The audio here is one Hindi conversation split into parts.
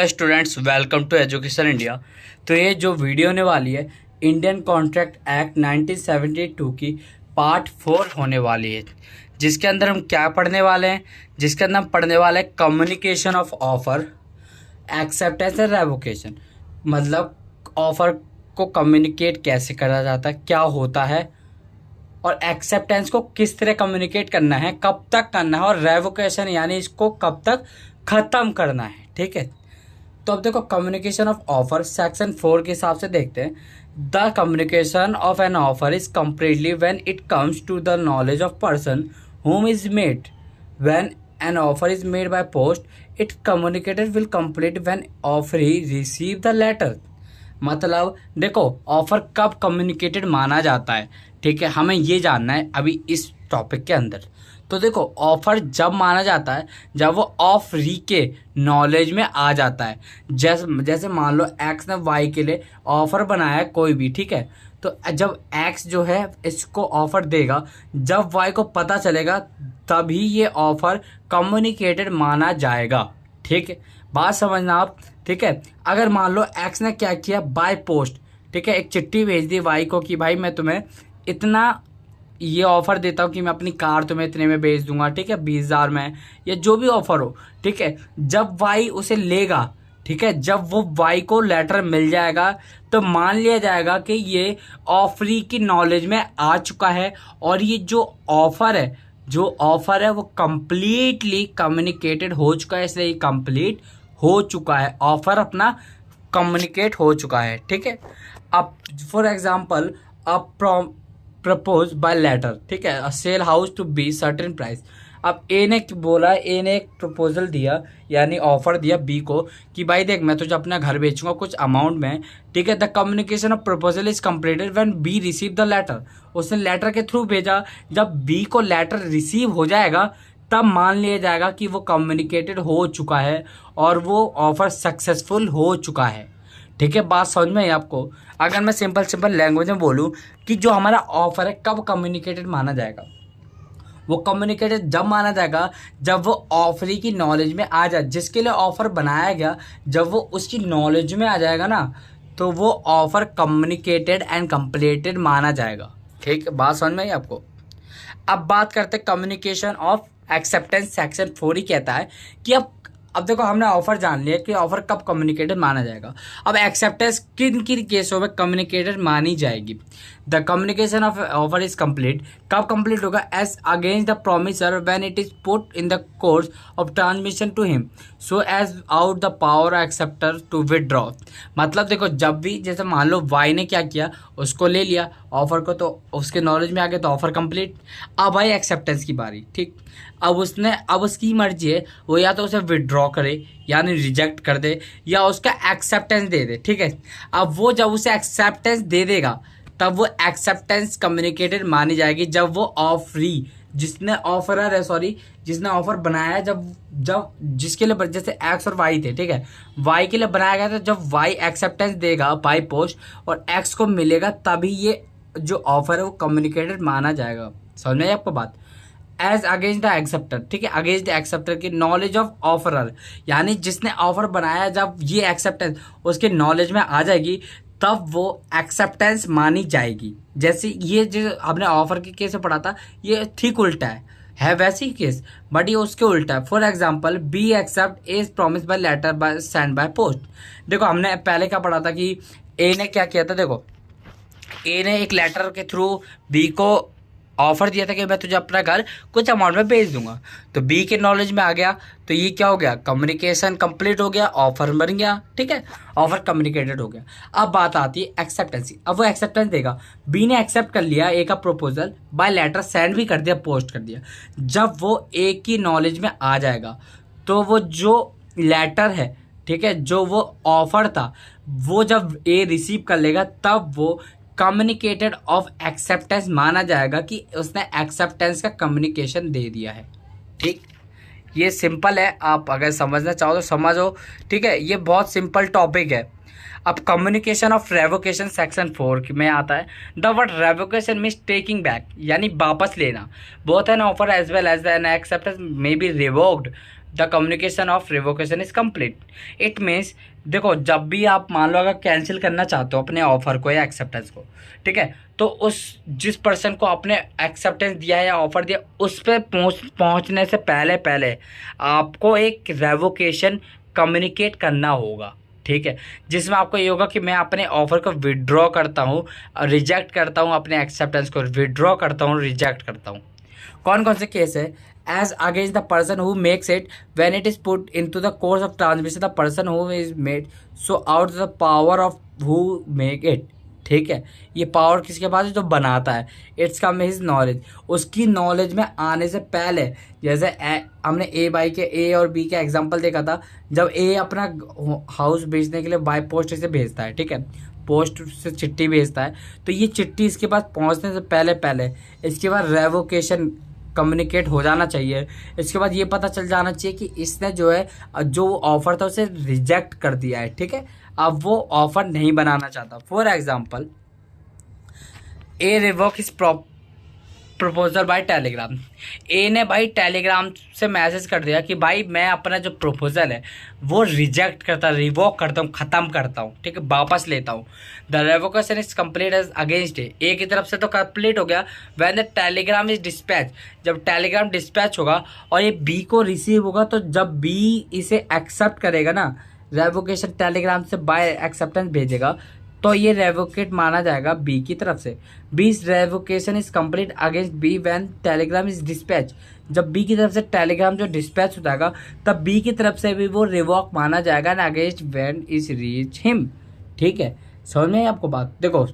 Hello students, welcome to education India. तो ये जो वीडियो होने वाली है इंडियन कॉन्ट्रैक्ट एक्ट 1972 की पार्ट 4 होने वाली है, जिसके अंदर हम क्या पढ़ने वाले हैं। जिसके अंदर हम पढ़ने वाले हैं communication of offer, acceptance and revocation. मतलब ऑफर को कम्युनिकेट कैसे करा जाता है, क्या होता है, और एक्सेप्टेंस को किस तरह कम्युनिकेट करना है, कब तक करना है, और रेवोकेशन यानी इसको कब तक ख़त्म करना है। ठीक है, तो अब देखो कम्युनिकेशन ऑफ ऑफर सेक्शन 4 के हिसाब से देखते हैं। The communication of an offer is completely when it comes to the knowledge of person whom is made. When an offer is made by post, it communicated will complete when offeree receive the letter. मतलब देखो ऑफर कब कम्युनिकेटेड माना जाता है, ठीक है, हमें ये जानना है अभी इस टॉपिक के अंदर। तो देखो ऑफर जब माना जाता है जब वो ऑफरी के नॉलेज में आ जाता है। जैसे मान लो एक्स ने वाई के लिए ऑफर बनाया है कोई भी, ठीक है, तो जब एक्स जो है इसको ऑफर देगा, जब वाई को पता चलेगा तभी ये ऑफर कम्युनिकेटेड माना जाएगा। ठीक है, बात समझना आप। ठीक है, अगर मान लो एक्स ने क्या किया बाय पोस्ट, ठीक है, एक चिट्ठी भेज दी वाई को कि भाई मैं तुम्हें इतना ये ऑफर देता हूँ कि मैं अपनी कार तुम्हें इतने में बेच दूंगा, ठीक है, 20,000 में, या जो भी ऑफर हो। ठीक है, जब वाई उसे लेगा, ठीक है, जब वो वाई को लेटर मिल जाएगा तो मान लिया जाएगा कि ये ऑफरी की नॉलेज में आ चुका है और ये जो ऑफर है वो कंप्लीटली कम्युनिकेटेड हो चुका है, इसलिए कंप्लीट हो चुका है, ऑफर अपना कम्युनिकेट हो चुका है। ठीक है, अब for example propose by letter, ठीक है, sell house to be certain price. अब ए ने बोला, ए ने एक प्रपोजल दिया यानी ऑफर दिया बी को कि भाई देख मैं तुझे अपना घर बेचूंगा कुछ अमाउंट में। ठीक है, the communication of proposal is completed when B receive the letter. उसने लेटर के थ्रू भेजा, जब बी को लेटर रिसीव हो जाएगा तब मान लिया जाएगा कि वो कम्युनिकेटेड हो चुका है और वो ऑफर सक्सेसफुल हो चुका है। ठीक है, बात समझ में आई आपको। अगर मैं सिंपल लैंग्वेज में बोलूँ कि जो हमारा ऑफर है कब कम्युनिकेटेड माना जाएगा, वो कम्युनिकेटेड जब माना जाएगा जब वो ऑफरी की नॉलेज में आ जाए, जिसके लिए ऑफर बनाया गया जब वो उसकी नॉलेज में आ जाएगा ना, तो वो ऑफर कम्युनिकेटेड एंड कंप्लीटेड माना जाएगा। ठीक है, बात समझ में आई आपको। अब बात करते हैं कम्युनिकेशन ऑफ एक्सेप्टेंस। सेक्शन 4 ही कहता है कि अब देखो हमने ऑफर जान लिया कि ऑफर कब कम्युनिकेटेड माना जाएगा। अब एक्सेप्टेंस किन किन केसों में कम्युनिकेटेड मानी जाएगी। The communication of offer is complete, कब कंप्लीट होगा, as against the promisor when it is put in the course of transmission to him so as out the power acceptor to withdraw. मतलब देखो जब भी, जैसे मान लो वाई ने क्या किया, उसको ले लिया ऑफर को, तो उसके नॉलेज में आ गया तो ऑफर कंप्लीट। अब आई एक्सेप्टेंस की बारी। ठीक, अब उसकी मर्जी है, वो या तो उसे विदड्रॉ करे यानी रिजेक्ट कर दे या उसका एक्सेप्टेंस दे दे। ठीक है, अब वो जब उसे एक्सेप्टेंस दे देगा तब वो एक्सेप्टेंस कम्युनिकेटेड मानी जाएगी जब वो ऑफरी जिसने ऑफर बनाया, जब जिसके लिए जैसे एक्स और वाई थे, ठीक है, वाई के लिए बनाया गया था, जब वाई एक्सेप्टेंस देगा बाय पोस्ट और एक्स को मिलेगा तभी ये जो ऑफर है वो कम्युनिकेटेड माना जाएगा। समझ में आई आपको बात। एज अगेंस्ट द एक्सेप्टर, ठीक है, अगेंस्ट द एक्सेप्टर की नॉलेज ऑफ ऑफरर, यानी जिसने ऑफर बनाया जब ये एक्सेप्टेंस उसके नॉलेज में आ जाएगी तब वो एक्सेप्टेंस मानी जाएगी। जैसे ये जो हमने ऑफर के केस में पढ़ा था ये ठीक उल्टा है वैसे ही केस, बट ये उसके उल्टा है। For example B accept as promise by letter by send by post. देखो हमने पहले क्या पढ़ा था कि ए ने क्या किया था, देखो ए ने एक लेटर के थ्रू बी को ऑफर दिया था कि मैं तुझे अपना घर कुछ अमाउंट में बेच दूंगा, तो बी के नॉलेज में आ गया तो ये क्या हो गया, कम्युनिकेशन कंप्लीट हो गया, ऑफर बन गया। ठीक है, ऑफर कम्युनिकेटेड हो गया। अब बात आती है एक्सेप्टेंस की। अब वो एक्सेप्टेंस देगा, बी ने एक्सेप्ट कर लिया ए का प्रपोजल, बाय लेटर सेंड भी कर दिया, पोस्ट कर दिया। जब वो ए की नॉलेज में आ जाएगा तो वो जो लेटर है, ठीक है, जो वो ऑफर था वो जब ए रिसीव कर लेगा तब वो कम्युनिकेटेड ऑफ एक्सेप्टेंस माना जाएगा कि उसने एक्सेप्टेंस का कम्युनिकेशन दे दिया है। ठीक, ये सिंपल है, आप अगर समझना चाहो तो समझो। ठीक है, ये बहुत सिंपल टॉपिक है। अब कम्युनिकेशन ऑफ रेवोकेशन सेक्शन 4 में आता है। The word revocation means taking back, यानी वापस लेना। Both an offer as well as an acceptance may be revoked the communication of revocation is complete. It means देखो, जब भी आप मान लो अगर कैंसिल करना चाहते हो अपने ऑफर को या एक्सेप्टेंस को, ठीक है, तो उस जिस पर्सन को आपने एक्सेप्टेंस दिया है या ऑफर दिया, उस पर पहुंचने से पहले पहले आपको एक रेवोकेशन कम्युनिकेट करना होगा, ठीक है, जिसमें आपको ये होगा कि मैं अपने ऑफर को विड्रॉ करता हूँ, रिजेक्ट करता हूँ, अपने एक्सेप्टेंस को विड्रॉ करता हूँ, रिजेक्ट करता हूँ। कौन कौन से केस है? As against the person who makes it when it is put into the course of transmission, the person who is made so out the power of who make it, ठीक है, ये पावर किसके पास है? जो बनाता है। इट्स कम हिज नॉलेज, उसकी नॉलेज में आने से पहले। जैसे हमने ए बाई के ए और बी के एग्जांपल देखा था, जब ए अपना हाउस बेचने के लिए बाय पोस्ट से भेजता है, ठीक है, पोस्ट से चिट्ठी भेजता है, तो ये चिट्ठी इसके पास पहुंचने से पहले पहले इसके बाद रेवोकेशन कम्युनिकेट हो जाना चाहिए। इसके बाद ये पता चल जाना चाहिए कि इसने जो है जो ऑफर था उसे रिजेक्ट कर दिया है, ठीक है, अब वो ऑफर नहीं बनाना चाहता। For example, A revoke is proposal by telegram. A ने भाई टेलीग्राम से मैसेज कर दिया कि भाई मैं अपना जो प्रपोजल है वो रिजेक्ट करता, रिवोक करता हूँ, ख़त्म करता हूँ, ठीक है, वापस लेता हूँ। The revocation is complete as against A की तरफ से तो कंप्लीट हो गया। When the telegram is dispatch, जब टेलीग्राम डिस्पैच होगा और ये बी को रिसीव होगा, तो जब बी इसे एक्सेप्ट करेगा ना, रेवोकेशन टेलीग्राम से बाय एक्सेप्टेंस भेजेगा, तो ये रेवोकेट माना जाएगा बी की तरफ से। B revocation is complete against B when telegram is dispatch, जब बी की तरफ से टेलीग्राम जो डिस्पैच हो जाएगा तब बी की तरफ से भी वो रिवोक माना जाएगा ना against when is reach him, ठीक है। समझ में आपको बात? देखो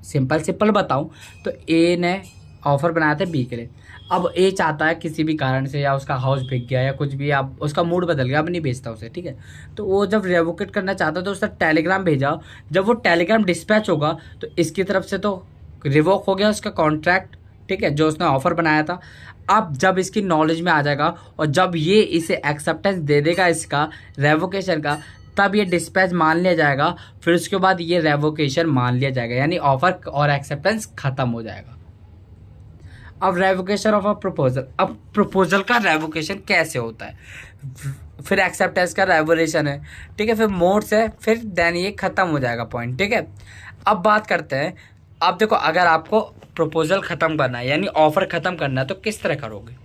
सिंपल बताऊं तो ए ने ऑफर बनाया था बी के लिए, अब ए चाहता है किसी भी कारण से, या उसका हाउस बिक गया या कुछ भी, आप उसका मूड बदल गया, अब नहीं बेचता उसे, ठीक है, तो वो जब रेवोकेट करना चाहता तो उसने टेलीग्राम भेजा। जब वो टेलीग्राम डिस्पैच होगा तो इसकी तरफ से तो रिवोक हो गया उसका कॉन्ट्रैक्ट, ठीक है, जो उसने ऑफर बनाया था। अब जब इसकी नॉलेज में आ जाएगा और जब ये इसे एक्सेप्टेंस दे देगा इसका रेवोकेशन का, तब ये डिस्पैच मान लिया जाएगा, फिर उसके बाद ये रेवोकेशन मान लिया जाएगा, यानी ऑफर और एक्सेप्टेंस खत्म हो जाएगा। अब रेवोकेशन ऑफ अ प्रपोजल, अब प्रपोजल का रेवोकेशन कैसे होता है, फिर एक्सेप्टेंस का रेवोकेशन है, ठीक है, फिर मोड्स है, फिर देन ये खत्म हो जाएगा पॉइंट, ठीक है। अब बात करते हैं, अब देखो अगर आपको प्रपोजल खत्म करना है यानी ऑफर खत्म करना है तो किस तरह करोगे?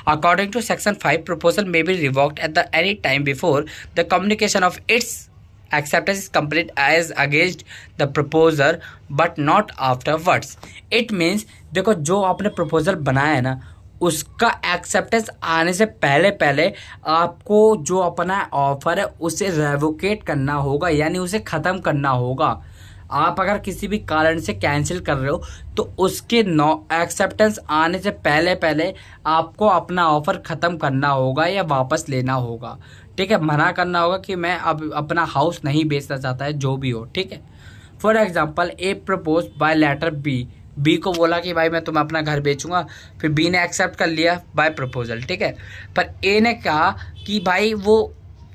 According to section 5, proposal may be revoked at the any time before the communication of its acceptance is complete as against the proposer but not afterwards। it means देखो जो आपने प्रपोजल बनाया है ना, उसका एक्सेप्टेंस आने से पहले पहले आपको जो अपना ऑफर है उसे रेवोकेट करना होगा, यानी उसे ख़त्म करना होगा। आप अगर किसी भी कारण से कैंसिल कर रहे हो तो उसके एक्सेप्टेंस आने से पहले पहले आपको अपना ऑफर ख़त्म करना होगा या वापस लेना होगा, ठीक है, मना करना होगा कि मैं अब अपना हाउस नहीं बेचना चाहता है, जो भी हो, ठीक है। For example, A propose by letter B, B को बोला कि भाई मैं तुम्हें अपना घर बेचूंगा, फिर बी ने एक्सेप्ट कर लिया बाय प्रपोजल, ठीक है, पर ए ने कहा कि भाई वो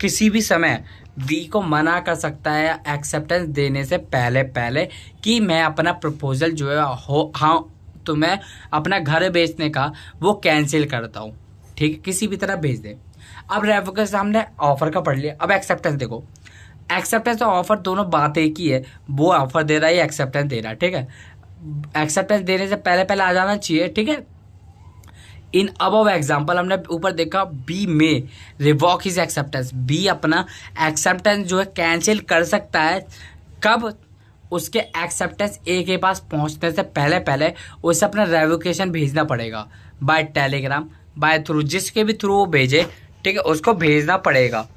किसी भी समय बी को मना कर सकता है एक्सेप्टेंस देने से पहले पहले कि मैं अपना प्रपोजल जो है हाँ तो मैं अपना घर बेचने का वो कैंसिल करता हूँ, ठीक है, किसी भी तरह भेज दे। अब रेवोकेशन हमने ऑफर का पढ़ लिया, अब एक्सेप्टेंस देखो, एक्सेप्टेंस और ऑफर दोनों बात एक ही है, वो ऑफर दे रहा है या एक्सेप्टेंस दे रहा है, ठीक है, एक्सेप्टेंस देने से पहले पहले आ जाना चाहिए, ठीक है। इन अबव एग्जाम्पल हमने ऊपर देखा, बी में रिवॉक हिज एक्सेप्टेंस, बी अपना एक्सेप्टेंस जो है कैंसिल कर सकता है, कब? उसके एक्सेप्टेंस ए के पास पहुंचने से पहले पहले उसे अपना रेवोकेशन भेजना पड़ेगा बाय टेलीग्राम, बाय थ्रू, जिसके भी थ्रू वो भेजे, ठीक है, उसको भेजना पड़ेगा,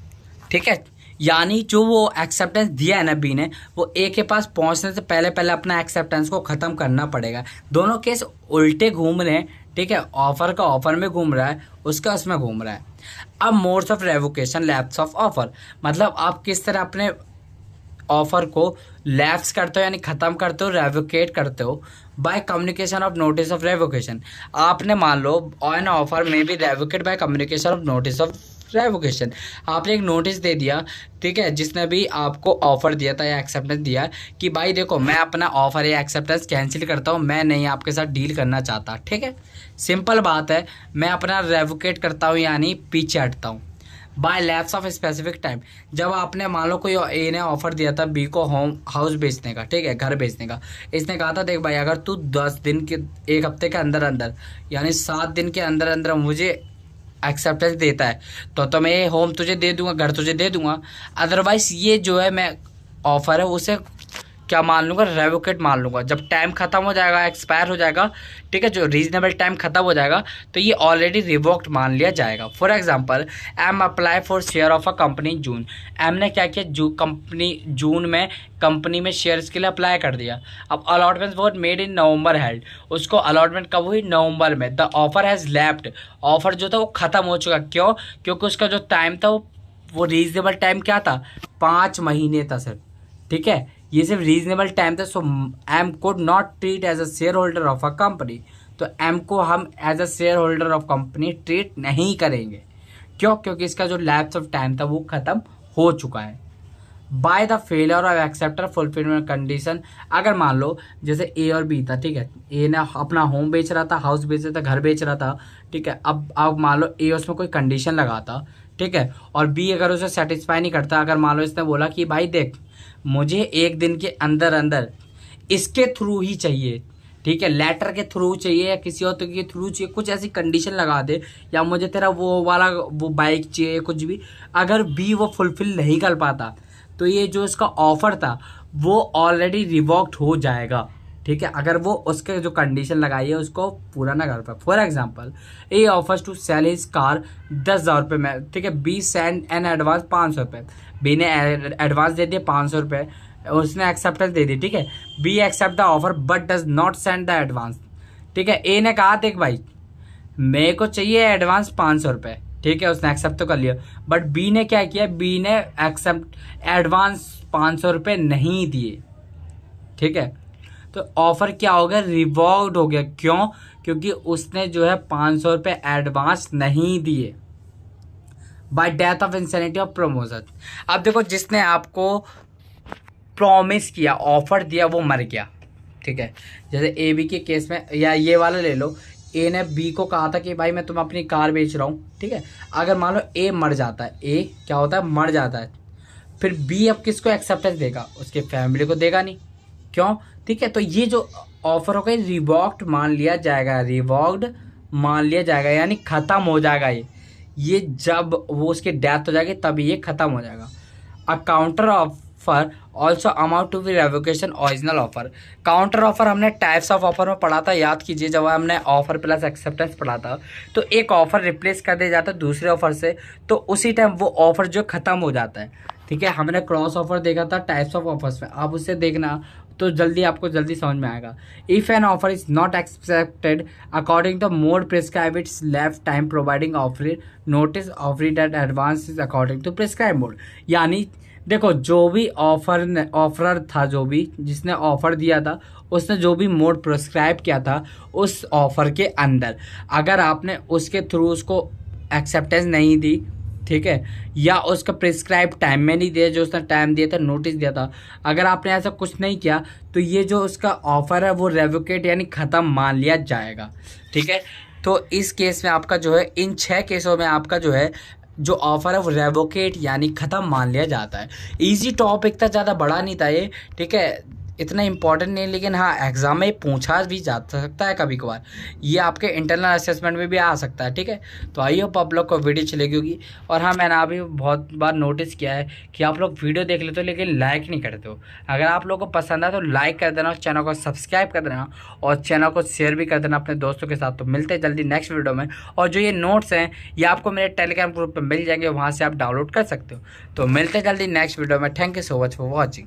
ठीक है, यानी जो वो एक्सेप्टेंस दिया है ना बी ने, वो ए के पास पहुंचने से पहले पहले अपना एक्सेप्टेंस को ख़त्म करना पड़ेगा। दोनों केस उल्टे घूम रहे हैं, ठीक है, ऑफर का ऑफर में घूम रहा है, उसका उसमें घूम रहा है। अब modes of revocation, lapse of offer, मतलब आप किस तरह अपने ऑफर को लैप्स करते हो यानी ख़त्म करते हो, रेवोकेट करते हो by communication of notice of revocation. आपने मान लो ऑन ऑफर में भी revoke by communication of notice of revocation, आपने एक नोटिस दे दिया, ठीक है, जिसने भी आपको ऑफर दिया था या एक्सेप्टेंस दिया कि भाई देखो मैं अपना ऑफर या एक्सेप्टेंस कैंसिल करता हूँ, मैं नहीं आपके साथ डील करना चाहता, ठीक है, सिंपल बात है, मैं अपना रेवोकेट करता हूँ यानी पीछे हटता हूँ। By lapse of specific time. जब आपने मान लो कोई ए ने ऑफर दिया था बी को हाउस बेचने का, ठीक है, घर बेचने का। इसने कहा था देख भाई अगर तू 10 दिन के, 1 हफ्ते के अंदर अंदर यानी 7 दिन के अंदर अंदर मुझे एक्सेप्टेंस देता है तो मैं ये होम तुझे दे दूंगा, घर तुझे दे दूंगा। अदरवाइज ये जो है मैं ऑफर है उसे क्या मान लूँगा, रेवोकेट मान लूँगा। जब टाइम खत्म हो जाएगा, एक्सपायर हो जाएगा, ठीक है, जो रीजनेबल टाइम खत्म हो जाएगा तो ये ऑलरेडी रिवोक्ड मान लिया जाएगा। For example M apply for share of a company June. M ने क्या किया, कंपनी जून में कंपनी में शेयर्स के लिए अप्लाई कर दिया। अब allotment was made in November held, उसको अलॉटमेंट कब हुई, नवंबर में। The offer has lapped, offer जो था वो खत्म हो चुका। क्यों, क्योंकि उसका जो टाइम था वो रीजनेबल टाइम क्या था, 5 महीने था सर, ठीक है, ये सिर्फ रीजनेबल टाइम था। So M could not treat as a share holder of a company, तो एम को हम as a share holder of company treat नहीं करेंगे। क्यों, क्योंकि इसका जो लैप्स ऑफ टाइम था वो खत्म हो चुका है। By the failure of acceptor fulfilment condition, अगर मान लो जैसे ए और बी था, ठीक है, ए ने अपना होम बेच रहा था, हाउस बेच रहा था, घर बेच रहा था, ठीक है। अब मान लो ए उसमें कोई कंडीशन लगाता, ठीक है, और बी अगर उसे सेटिस्फाई नहीं करता, अगर मान लो इसने बोला कि भाई देख मुझे 1 दिन के अंदर अंदर इसके थ्रू ही चाहिए, ठीक है, लेटर के थ्रू चाहिए या किसी और के थ्रू चाहिए, कुछ ऐसी कंडीशन लगा दे, या मुझे तेरा वो वाला वो बाइक चाहिए, कुछ भी, अगर बी वो फुलफिल नहीं कर पाता तो ये जो इसका ऑफर था वो ऑलरेडी रिवोक्ड हो जाएगा, ठीक है, अगर वो उसके जो कंडीशन लगाई है उसको पूरा ना कर पाए। For example A offers to sell his car 10,000 रुपये में, ठीक है, बी सेंड एन एडवांस 500 रुपये, बी ने एडवांस दे दिए 500 रुपये, उसने एक्सेप्टेंस दे दी, ठीक है, B accept the offer but does not send the advance, ठीक है। ए ने कहा देख भाई मेरे को चाहिए एडवांस 500 रुपये, ठीक है, उसने एक्सेप्ट तो कर लिया, बट बी ने क्या किया, बी ने एक्सेप्ट एडवांस 500 रुपये नहीं दिए, ठीक है, तो ऑफर क्या हो गया, रिवोक्ड हो गया। क्यों, क्योंकि उसने जो है 500 रुपये एडवांस नहीं दिए। Bye death of insanity of promotion, अब देखो जिसने आपको प्रॉमिस किया, ऑफर दिया, वो मर गया, ठीक है, जैसे ए बी के केस में, या ये वाला ले लो, ए ने बी को कहा था कि भाई मैं तुम्हें अपनी कार बेच रहा हूँ, ठीक है, अगर मान लो ए मर जाता है, ए क्या होता है, मर जाता है, फिर बी अब किसको एक्सेप्टेंस देगा, उसके फैमिली को देगा नहीं। क्यों, ठीक है, तो ये जो ऑफर होगा रिवोक्ड मान लिया जाएगा, रिवोक्ड मान लिया जाएगा, यानी खत्म हो जाएगा ये जब वो उसकी डेथ हो जाएगी तब ये खत्म हो जाएगा। A counter offer also amount to be revocation original offer. Counter offer हमने टाइप्स ऑफ ऑफर में पढ़ा था, याद कीजिए, जब हमने ऑफर प्लस एक्सेप्टेंस पढ़ा था तो एक ऑफर रिप्लेस कर दिया जाता है दूसरे ऑफर से, तो उसी टाइम वो ऑफर जो खत्म हो जाता है, ठीक है। हमने क्रॉस ऑफर देखा था टाइप्स ऑफ ऑफर्स में, आप उससे देखना तो जल्दी आपको जल्दी समझ में आएगा। If an offer is not accepted according to mode prescribe its left time providing offer notice offer that advance is according to prescribe mode. यानी देखो जो भी ऑफर था, जो भी जिसने ऑफर दिया था उसने जो भी मोड प्रिस्क्राइब किया था उस ऑफर के अंदर, अगर आपने उसके थ्रू उसको एक्सेप्टेंस नहीं दी, ठीक है, या उसका प्रिस्क्राइब टाइम में नहीं दिया, जो उसने टाइम दिया था, नोटिस दिया था, अगर आपने ऐसा कुछ नहीं किया तो ये जो उसका ऑफर है वो रेवोकेट यानी ख़त्म मान लिया जाएगा, ठीक है। तो इस केस में आपका जो है, इन 6 केसों में आपका जो है जो ऑफर है वो रेवोकेट यानी ख़त्म मान लिया जाता है। इजी टॉपिक था, ज़्यादा बड़ा नहीं था ये, ठीक है, इतना इंपॉर्टेंट नहीं, लेकिन हाँ एग्जाम में पूछा भी जा सकता है कभी कभार, ये आपके इंटरनल असेसमेंट में भी आ सकता है, ठीक है। तो आई होप आप लोग को वीडियो चलेगी होगी। और हाँ मैंने अभी बहुत बार नोटिस किया है कि आप लोग वीडियो देख लेते हो लेकिन लाइक नहीं करते हो। अगर आप लोगों को पसंद आए तो लाइक कर देना, चैनल को सब्सक्राइब कर देना और चैनल को शेयर भी कर देना अपने दोस्तों के साथ। तो मिलते हैं जल्दी नेक्स्ट वीडियो में। और जो ये नोट्स हैं ये आपको मेरे टेलीग्राम ग्रुप पर मिल जाएंगे, वहाँ से आप डाउनलोड कर सकते हो। तो मिलते हैं जल्दी नेक्स्ट वीडियो में। Thank you so much for watching.